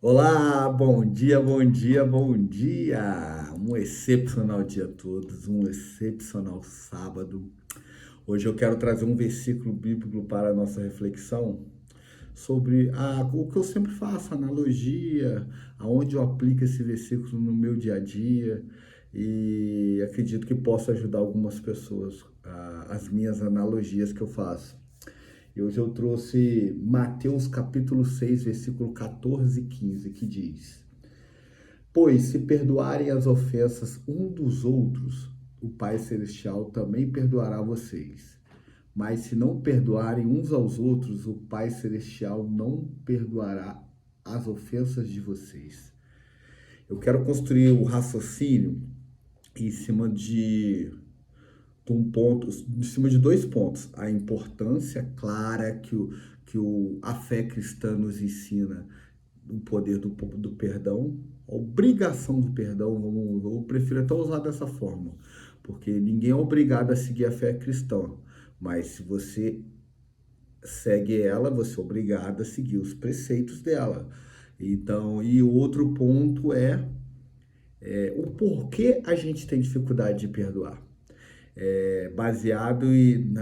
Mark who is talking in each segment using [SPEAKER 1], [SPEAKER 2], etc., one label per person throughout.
[SPEAKER 1] Olá, bom dia, bom dia, bom dia! Um excepcional dia a todos, um excepcional sábado. Hoje eu quero trazer um versículo bíblico para a nossa reflexão sobre o que eu sempre faço, analogia, aonde eu aplico esse versículo no meu dia a dia e acredito que possa ajudar algumas pessoas, as minhas analogias que eu faço. E hoje eu trouxe Mateus capítulo 6, versículo 14 e 15, que diz: Pois se perdoarem as ofensas um dos outros, o Pai Celestial também perdoará vocês. Mas se não perdoarem uns aos outros, o Pai Celestial não perdoará as ofensas de vocês. Eu quero construir o raciocínio em cima em cima de dois pontos. A importância clara a fé cristã nos ensina, o poder do perdão, a obrigação do perdão, eu prefiro até usar dessa forma, porque ninguém é obrigado a seguir a fé cristã, mas se você segue ela, você é obrigado a seguir os preceitos dela. Então, e o outro ponto o porquê a gente tem dificuldade de perdoar. Baseado em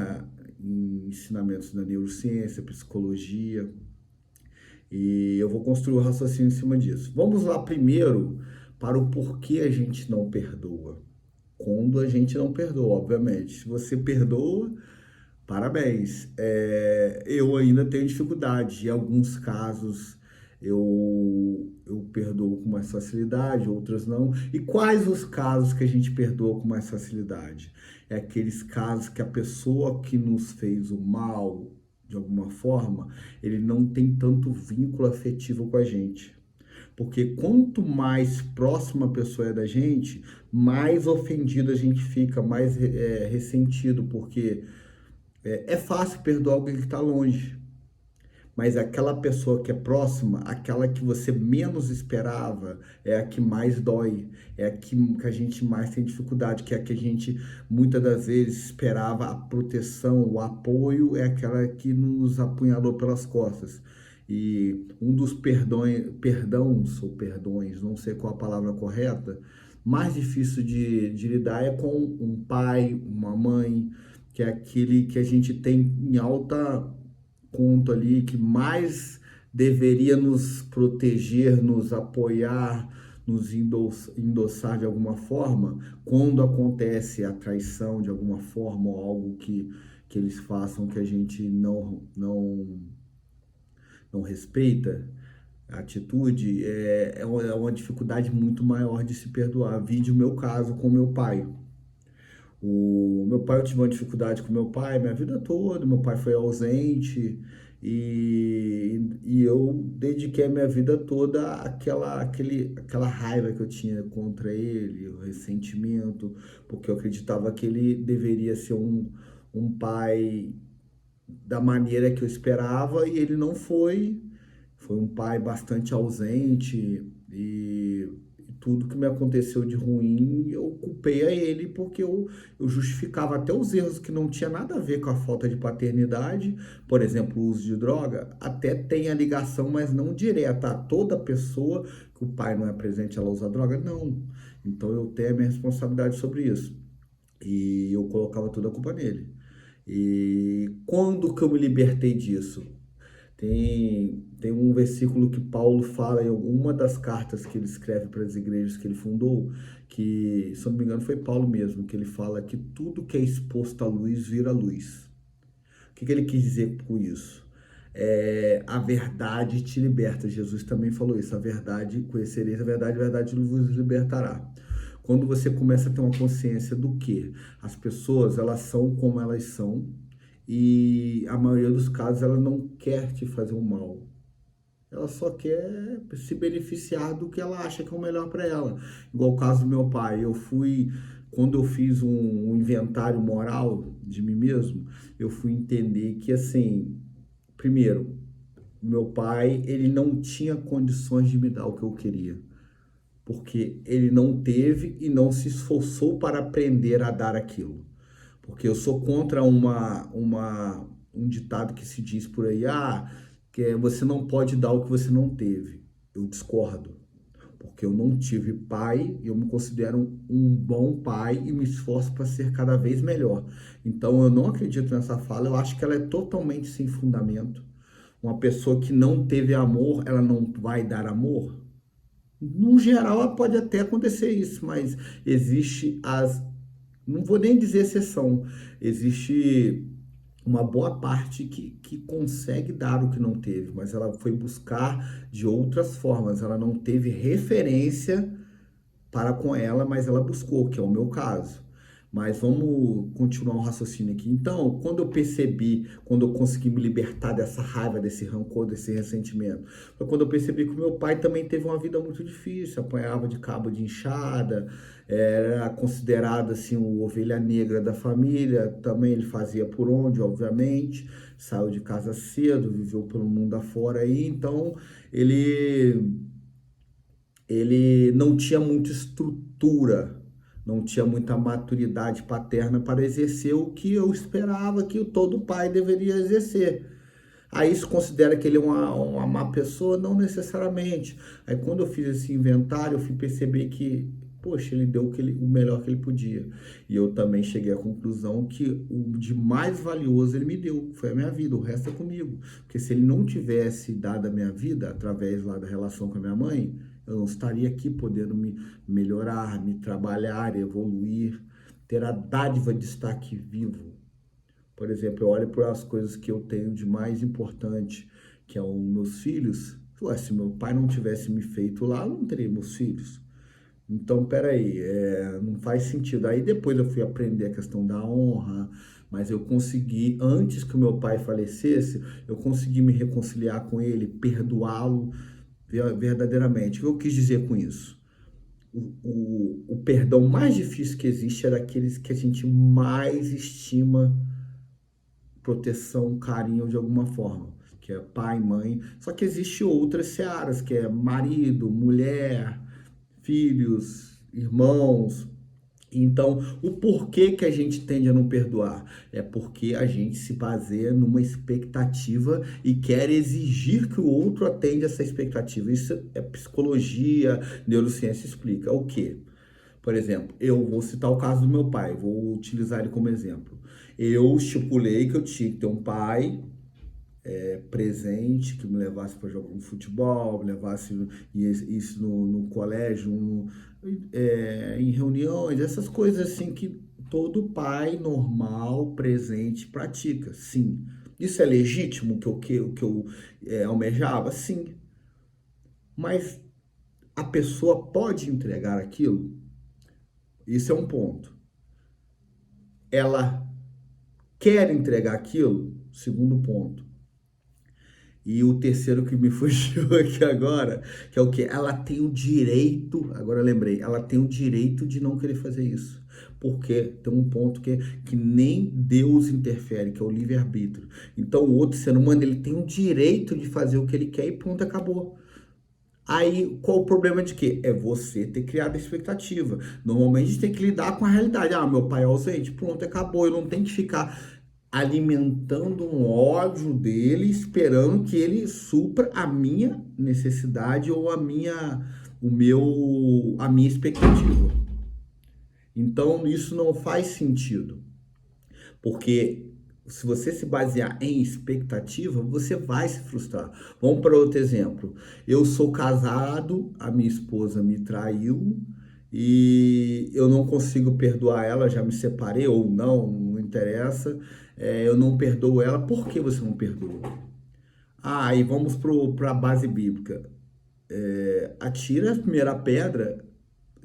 [SPEAKER 1] ensinamentos da neurociência, psicologia, e eu vou construir o raciocínio em cima disso. Vamos lá primeiro para o porquê a gente não perdoa. Quando a gente não perdoa, obviamente. Se você perdoa, parabéns. Eu ainda tenho dificuldade. Em alguns casos eu perdoo com mais facilidade, outros não. E quais os casos que a gente perdoa com mais facilidade? É aqueles casos que a pessoa que nos fez o mal, de alguma forma, ele não tem tanto vínculo afetivo com a gente. Porque quanto mais próxima a pessoa é da gente, mais ofendido a gente fica, mais ressentido, porque é fácil perdoar alguém que está longe, mas aquela pessoa que é próxima, aquela que você menos esperava, é a que mais dói, é a que a gente mais tem dificuldade, que é a que a gente muitas das vezes esperava a proteção, o apoio, é aquela que nos apunhalou pelas costas. E um dos perdões ou perdões, não sei qual a palavra correta, mais difícil de lidar é com um pai, uma mãe, que é aquele que a gente tem em alta conta ali, que mais deveria nos proteger, nos apoiar, nos endossar de alguma forma, quando acontece a traição de alguma forma ou algo que eles façam que a gente não respeita, a atitude é uma dificuldade muito maior de se perdoar. Vide o meu caso com meu pai. O meu pai, eu tive uma dificuldade com meu pai minha vida toda, meu pai foi ausente e eu dediquei a minha vida toda àquela raiva que eu tinha contra ele, o ressentimento, porque eu acreditava que ele deveria ser um pai da maneira que eu esperava e ele não foi. Foi um pai bastante ausente e tudo que me aconteceu de ruim eu culpei a ele porque eu justificava até os erros que não tinha nada a ver com a falta de paternidade, por exemplo, o uso de droga, até tem a ligação, mas não direta. A toda pessoa que o pai não é presente, ela usa droga? Não. Então eu tenho a minha responsabilidade sobre isso. E eu colocava toda a culpa nele. E quando que eu me libertei disso? Tem um versículo que Paulo fala em alguma das cartas que ele escreve para as igrejas que ele fundou, que, se eu não me engano, foi Paulo mesmo, que ele fala que tudo que é exposto à luz vira luz. O que ele quis dizer com isso? A verdade te liberta. Jesus também falou isso. A verdade, conhecereis a verdade vos libertará. Quando você começa a ter uma consciência do que as pessoas, elas são como elas são, e a maioria dos casos ela não quer te fazer um mal. Ela só quer se beneficiar do que ela acha que é o melhor para ela. Igual o caso do meu pai. Quando eu fiz um inventário moral de mim mesmo, eu fui entender que, assim, primeiro, meu pai, ele não tinha condições de me dar o que eu queria. Porque ele não teve e não se esforçou para aprender a dar aquilo. Porque eu sou contra um ditado que se diz por aí, que você não pode dar o que você não teve. Eu discordo, porque eu não tive pai, eu me considero um bom pai e me esforço para ser cada vez melhor. Então eu não acredito nessa fala, eu acho que ela é totalmente sem fundamento. Uma pessoa que não teve amor, ela não vai dar amor? No geral, pode até acontecer isso, mas existe não vou nem dizer exceção, existe uma boa parte que consegue dar o que não teve, mas ela foi buscar de outras formas, ela não teve referência para com ela, mas ela buscou, que é o meu caso. Mas vamos continuar o raciocínio aqui. Então, quando eu consegui me libertar dessa raiva, desse rancor, desse ressentimento, foi quando eu percebi que o meu pai também teve uma vida muito difícil, apanhava de cabo de enxada, era considerado assim o ovelha negra da família, também ele fazia por onde, obviamente, saiu de casa cedo, viveu pelo mundo afora aí, então ele ele não tinha muita estrutura, não tinha muita maturidade paterna para exercer o que eu esperava que todo pai deveria exercer. Aí isso considera que ele é uma má pessoa? Não necessariamente. Aí quando eu fiz esse inventário, eu fui perceber que, poxa, ele deu o melhor que ele podia. E eu também cheguei à conclusão que o de mais valioso ele me deu, foi a minha vida, o resto é comigo. Porque se ele não tivesse dado a minha vida, através lá da relação com a minha mãe, eu não estaria aqui podendo me melhorar, me trabalhar, evoluir, ter a dádiva de estar aqui vivo. Por exemplo, eu olho para as coisas que eu tenho de mais importante, que é os meus filhos. Ué, se meu pai não tivesse me feito lá, eu não teria meus filhos. Então, peraí, não faz sentido. Aí depois eu fui aprender a questão da honra, mas eu consegui, antes que o meu pai falecesse, eu consegui me reconciliar com ele, perdoá-lo verdadeiramente. O que eu quis dizer com isso? O perdão mais difícil que existe é daqueles que a gente mais estima proteção, carinho de alguma forma, que é pai, mãe. Só que existe outras searas, que é marido, mulher, filhos, irmãos. Então, o porquê que a gente tende a não perdoar? É porque a gente se baseia numa expectativa e quer exigir que o outro atenda essa expectativa. Isso é psicologia, neurociência explica. O quê? Por exemplo, eu vou citar o caso do meu pai, vou utilizar ele como exemplo. Eu estipulei que eu tinha que ter um pai presente, que me levasse para jogar um futebol, me levasse isso no colégio, em reuniões, essas coisas assim que todo pai normal, presente, pratica. Sim. Isso é legítimo que eu almejava? Sim. Mas a pessoa pode entregar aquilo? Isso é um ponto. Ela quer entregar aquilo? Segundo ponto. E o terceiro que me fugiu aqui agora, que é o que? Ela tem o direito, agora eu lembrei, ela tem o direito de não querer fazer isso. Porque tem um ponto que nem Deus interfere, que é o livre-arbítrio. Então o outro ser humano, ele tem o direito de fazer o que ele quer e pronto, acabou. Aí, qual o problema de quê? É você ter criado a expectativa. Normalmente a gente tem que lidar com a realidade. Ah, meu pai é ausente, pronto, acabou. Eu não tenho que ficar alimentando um ódio dele, esperando que ele supra a minha necessidade ou a minha expectativa. Então, isso não faz sentido. Porque se você se basear em expectativa, você vai se frustrar. Vamos para outro exemplo. Eu sou casado, a minha esposa me traiu e eu não consigo perdoar ela, já me separei ou não, não interessa. Eu não perdoo ela. Por que você não perdoa? Ah, e vamos para a base bíblica. Atira a primeira pedra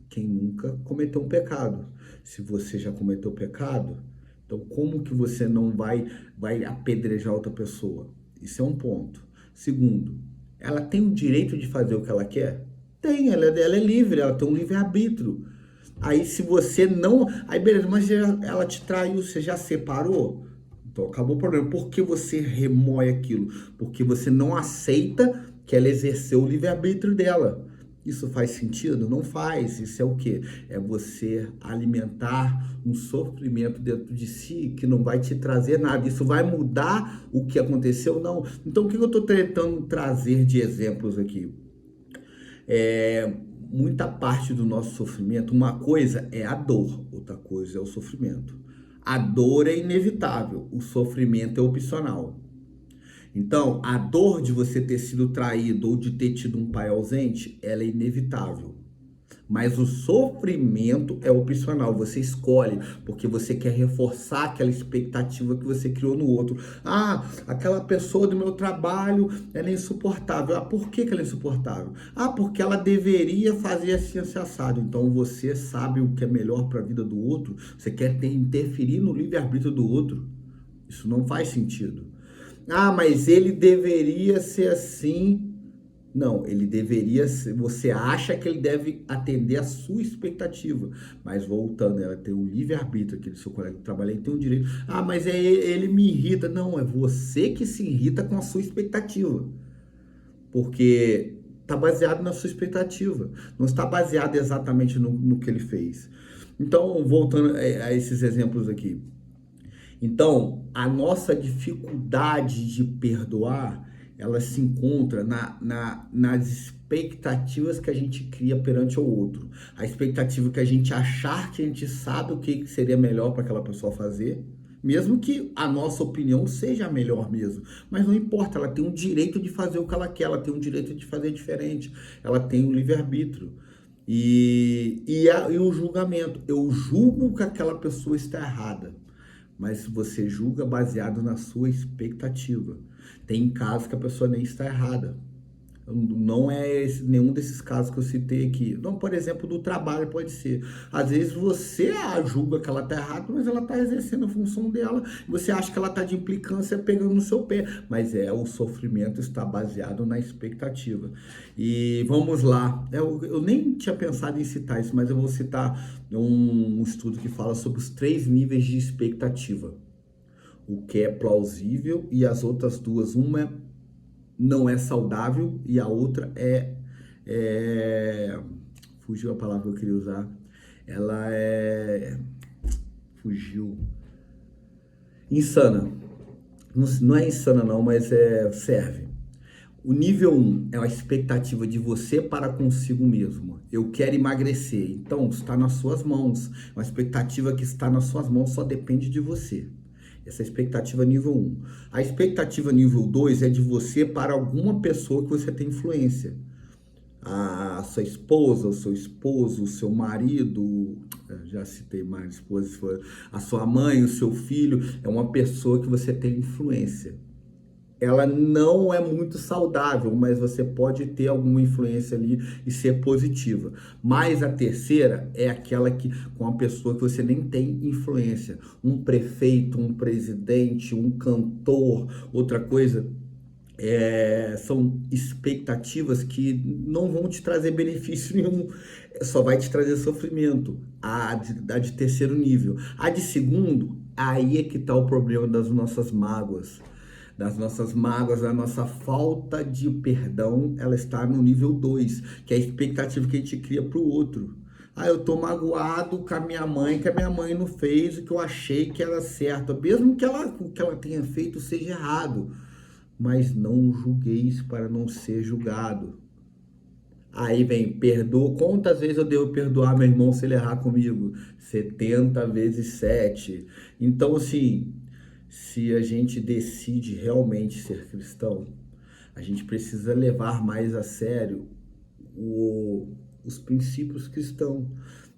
[SPEAKER 1] quem nunca cometeu um pecado. Se você já cometeu pecado, então como que você não vai apedrejar outra pessoa? Isso é um ponto. Segundo, ela tem o direito de fazer o que ela quer? Tem, ela é livre, ela tem um livre-arbítrio. Aí se você não... Aí beleza, mas ela te traiu, você já separou? Então acabou o problema. Por que você remoe aquilo? Porque você não aceita que ela exerceu o livre-arbítrio dela. Isso faz sentido? Não faz. Isso é o quê? É você alimentar um sofrimento dentro de si que não vai te trazer nada. Isso vai mudar o que aconteceu? Não. Então, o que eu estou tentando trazer de exemplos aqui? É, muita parte do nosso sofrimento, uma coisa é a dor, outra coisa é o sofrimento. A dor é inevitável, o sofrimento é opcional. Então, a dor de você ter sido traído ou de ter tido um pai ausente, ela é inevitável. Mas o sofrimento é opcional, você escolhe, porque você quer reforçar aquela expectativa que você criou no outro. Ah, aquela pessoa do meu trabalho, ela é insuportável. Ah, por que ela é insuportável? Ah, porque ela deveria fazer assim, assim, assado. Então você sabe o que é melhor para a vida do outro, você quer interferir no livre-arbítrio do outro. Isso não faz sentido. Ah, mas ele deveria ser assim. Não, ele deveria ser, você acha que ele deve atender a sua expectativa, mas voltando, ela tem um livre-arbítrio, aquele seu colega de trabalho, ele tem um direito. Ah, mas ele me irrita. Não, é você que se irrita com a sua expectativa, porque está baseado na sua expectativa, não está baseado exatamente no que ele fez. Então, voltando a esses exemplos aqui. Então, a nossa dificuldade de perdoar, ela se encontra nas expectativas que a gente cria perante o outro. A expectativa que a gente achar que a gente sabe o que seria melhor para aquela pessoa fazer, mesmo que a nossa opinião seja a melhor mesmo. Mas não importa, ela tem o direito de fazer o que ela quer, ela tem o direito de fazer diferente, ela tem o livre-arbítrio. E o julgamento. Eu julgo que aquela pessoa está errada, mas você julga baseado na sua expectativa. Tem casos que a pessoa nem está errada. Não é nenhum desses casos que eu citei aqui. Não, por exemplo, do trabalho pode ser. Às vezes você julga que ela está errada, mas ela está exercendo a função dela. Você acha que ela está de implicância pegando no seu pé. Mas o sofrimento está baseado na expectativa. E vamos lá. Eu nem tinha pensado em citar isso, mas eu vou citar um estudo que fala sobre os 3 níveis de expectativa. O que é plausível e as outras duas. Uma não é saudável e a outra fugiu a palavra que eu queria usar. Ela fugiu. Insana. Não é insana não, mas serve. O nível 1 é a expectativa de você para consigo mesmo. Eu quero emagrecer, então está nas suas mãos. Uma expectativa que está nas suas mãos só depende de você. Essa é a expectativa nível 1. A expectativa nível 2 é de você para alguma pessoa que você tem influência. A sua esposa, o seu esposo, o seu marido, já citei mais esposa, a sua mãe, o seu filho, é uma pessoa que você tem influência. Ela não é muito saudável, mas você pode ter alguma influência ali e ser positiva. Mas a terceira é aquela que com a pessoa que você nem tem influência. Um prefeito, um presidente, um cantor, outra coisa. São expectativas que não vão te trazer benefício nenhum, só vai te trazer sofrimento. A de terceiro nível. A de segundo, aí é que está o problema das nossas mágoas. A nossa falta de perdão, ela está no nível 2, que é a expectativa que a gente cria para o outro. Ah, eu tô magoado com a minha mãe, que a minha mãe não fez o que eu achei que era certo, mesmo que o que ela tenha feito seja errado, mas não julgueis para não ser julgado. Aí vem, perdoa. Quantas vezes eu devo perdoar meu irmão se ele errar comigo? 70 vezes 7. Então, assim, se a gente decide realmente ser cristão, a gente precisa levar mais a sério os princípios cristãos.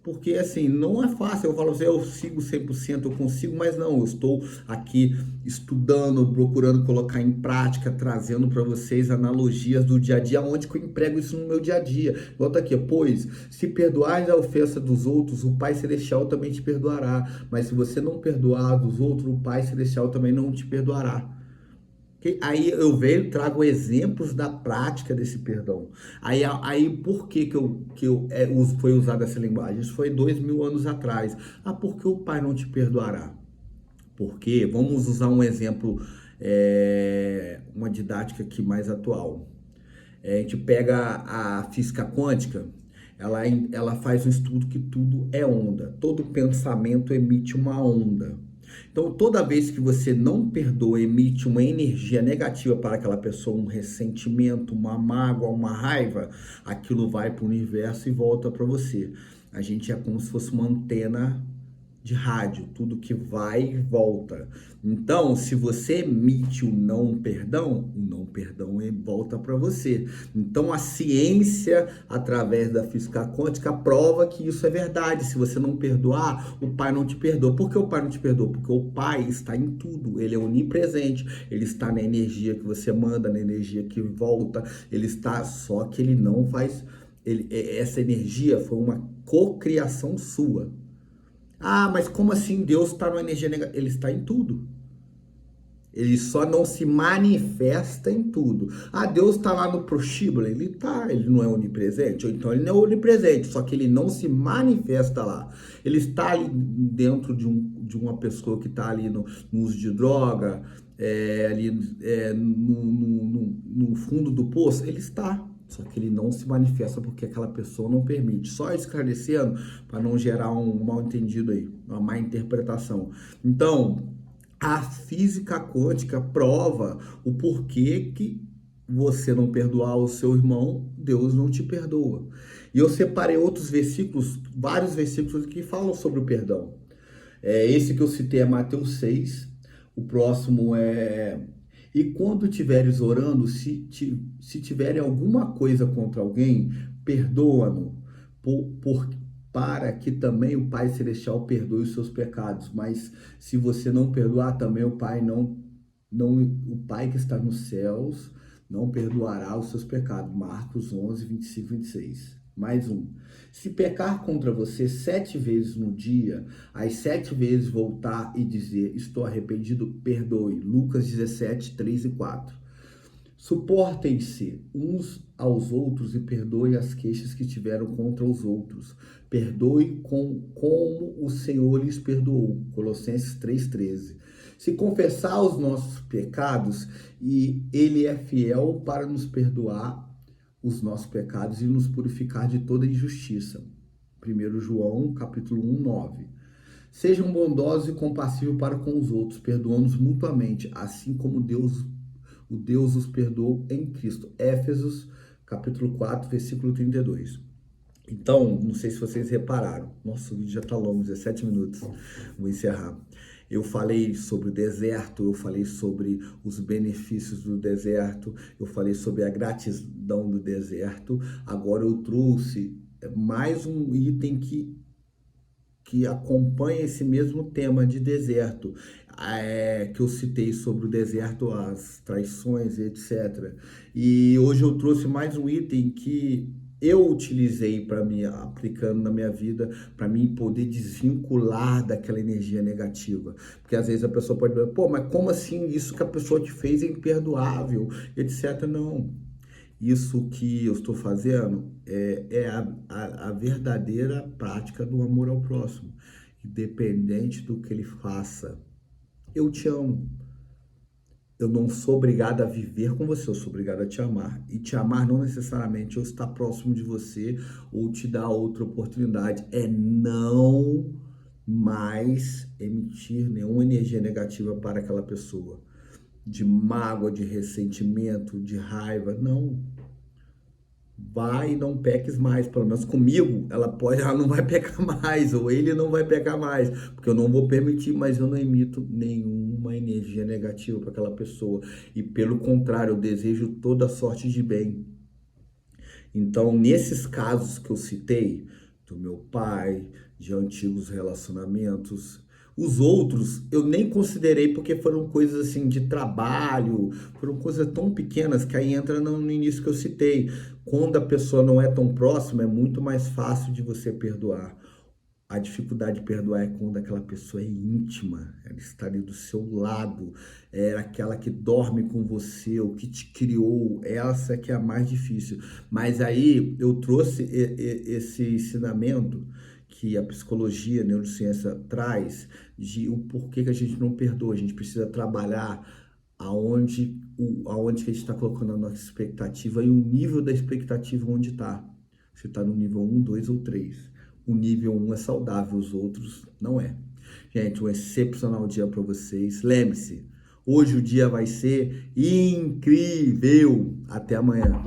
[SPEAKER 1] Porque, assim, não é fácil. Eu falo assim, eu sigo 100%, eu consigo, mas não. Eu estou aqui estudando, procurando colocar em prática, trazendo para vocês analogias do dia a dia, onde que eu emprego isso no meu dia a dia. Volta aqui, pois, se perdoares a ofensa dos outros, o Pai Celestial também te perdoará. Mas se você não perdoar dos outros, o Pai Celestial também não te perdoará. Aí eu trago exemplos da prática desse perdão. Aí por que foi usada essa linguagem? Isso foi 2000 anos atrás. Ah, por que o Pai não te perdoará? Porque, vamos usar um exemplo, uma didática aqui mais atual. A gente pega a física quântica, ela faz um estudo que tudo é onda. Todo pensamento emite uma onda. Então, toda vez que você não perdoa, emite uma energia negativa para aquela pessoa, um ressentimento, uma mágoa, uma raiva, aquilo vai para o universo e volta para você. A gente é como se fosse uma antena de rádio, tudo que vai e volta. Então, se você emite o não perdão volta para você. Então, a ciência, através da física quântica, prova que isso é verdade. Se você não perdoar, o pai não te perdoa. Por que o pai não te perdoa? Porque o pai está em tudo, ele é onipresente, ele está na energia que você manda, na energia que volta, ele está, só que ele não faz, essa energia foi uma cocriação sua. Ah, mas como assim Deus está numa energia negativa? Ele está em tudo. Ele só não se manifesta em tudo. Ah, Deus está lá no prostíbulo? Ele está, ele não é onipresente? Ou então ele não é onipresente, só que ele não se manifesta lá. Ele está ali dentro de uma pessoa que está ali no uso de droga, ali no fundo do poço, ele está. Só que ele não se manifesta porque aquela pessoa não permite. Só esclarecendo para não gerar um mal entendido aí, uma má interpretação. Então, a física quântica prova o porquê que você não perdoar o seu irmão, Deus não te perdoa. E eu separei outros versículos, vários versículos que falam sobre o perdão. Esse que eu citei é Mateus 6, o próximo é: e quando tiveres orando, se tiverem alguma coisa contra alguém, perdoa-no, para que também o Pai Celestial perdoe os seus pecados. Mas se você não perdoar, também o o Pai que está nos céus não perdoará os seus pecados. Marcos 11, 25, 26. Mais um. Se pecar contra você 7 vezes no dia, as 7 vezes voltar e dizer, estou arrependido, perdoe. Lucas 17, 3 e 4. Suportem-se uns aos outros e perdoem as queixas que tiveram contra os outros. Perdoe como o Senhor lhes perdoou. Colossenses 3,13. Se confessar os nossos pecados, e Ele é fiel para nos perdoar os nossos pecados e nos purificar de toda injustiça. 1 João, capítulo 1, 9. Sejam bondosos e compassivos para com os outros, perdoando-os mutuamente, assim como o Deus os perdoou em Cristo. Éfesos, capítulo 4, versículo 32. Então, não sei se vocês repararam. Nossa, o vídeo já está longo, 17 minutos. Vou encerrar. Eu falei sobre o deserto, eu falei sobre os benefícios do deserto, eu falei sobre a gratidão do deserto. Agora eu trouxe mais um item que acompanha esse mesmo tema de deserto, que eu citei sobre o deserto, as traições, etc. E hoje eu trouxe mais um item que eu utilizei para mim, aplicando na minha vida, para mim poder desvincular daquela energia negativa. Porque às vezes a pessoa pode dizer, pô, mas como assim isso que a pessoa te fez é imperdoável, etc. Não. Isso que eu estou fazendo é a verdadeira prática do amor ao próximo. Independente do que ele faça. Eu te amo. Eu não sou obrigado a viver com você, eu sou obrigado a te amar. E te amar não necessariamente eu estar próximo de você ou te dar outra oportunidade. É não mais emitir nenhuma energia negativa para aquela pessoa. De mágoa, de ressentimento, de raiva. Não. Vai e não peques mais, pelo menos comigo, ela não vai pecar mais, ou ele não vai pecar mais, porque eu não vou permitir, mas eu não emito nenhuma energia negativa para aquela pessoa, e pelo contrário, eu desejo toda sorte de bem. Então, nesses casos que eu citei, do meu pai, de antigos relacionamentos, os outros eu nem considerei porque foram coisas assim de trabalho, foram coisas tão pequenas que aí entra no início que eu citei. Quando a pessoa não é tão próxima, é muito mais fácil de você perdoar. A dificuldade de perdoar é quando aquela pessoa é íntima, ela está ali do seu lado, é aquela que dorme com você, o que te criou, essa que é a mais difícil. Mas aí eu trouxe esse ensinamento que a psicologia, a neurociência traz, de o porquê que a gente não perdoa. A gente precisa trabalhar aonde que a gente está colocando a nossa expectativa e o nível da expectativa onde está. Se está no nível 1, 2 ou 3. O nível 1 é saudável, os outros não é. Gente, um excepcional dia para vocês. Lembre-se, hoje o dia vai ser incrível. Até amanhã.